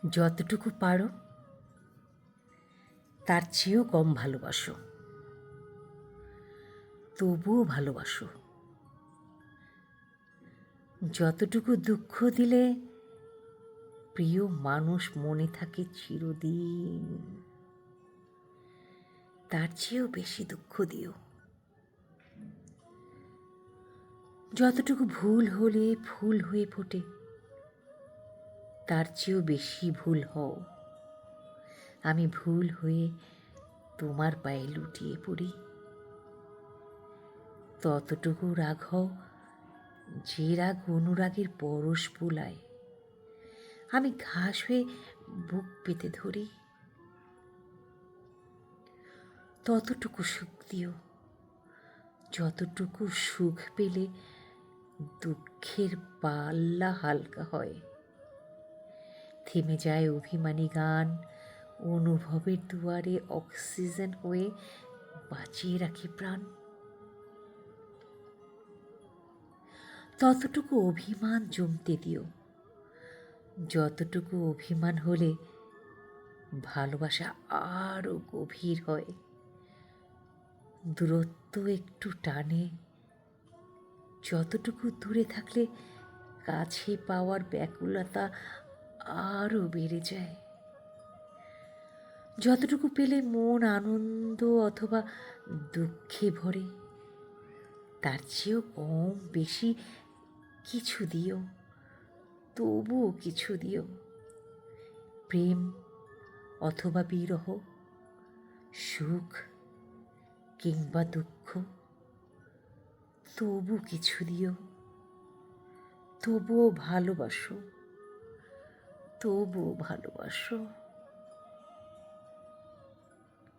যতটুকু পারো তার চেয়েও কম ভালোবাসো, তবুও ভালোবাসো। যতটুকু দুঃখ দিলে প্রিয় মানুষ মনে থাকে চিরদিন, তার চেয়েও বেশি দুঃখ দিও। যতটুকু ভুল হলে ফুল হয়ে ফোটে, তার চেয়েও বেশি ভুল হও। আমি ভুল হয়ে তোমার পায়ে লুটিয়ে পড়ি। ততটুকু রাগ হও যে রাগ অনুরাগের পরশ বুলায়। আমি ঘাস হয়ে বুক পেতে ধরি। ততটুকু সুখ দিও যতটুকু সুখ পেলে দুঃখের পাল্লা হালকা হয়। থেমে যায় অভিমানী গান, অনুভবের দুয়ারে অক্সিজেন হয়ে বাঁচিয়ে রাখি প্রাণ। ততটুকু অভিমান জমতে দিও যতটুকু অভিমান হলে ভালোবাসা আরও গভীর হয়। দূরত্ব একটু টানে, যতটুকু দূরে থাকলে কাছে পাওয়ার ব্যাকুলতা আরও বেড়ে যায়। যতটুকু পেলে মন আনন্দ অথবা দুঃখে ভরে, তার চেয়েও কম বেশি কিছু দিও, তবুও কিছু দিও। প্রেম অথবা বিরহ, সুখ কিংবা দুঃখ, তবু কিছু দিও। তবুও ভালোবাসো, তবুও ভালোবাসো।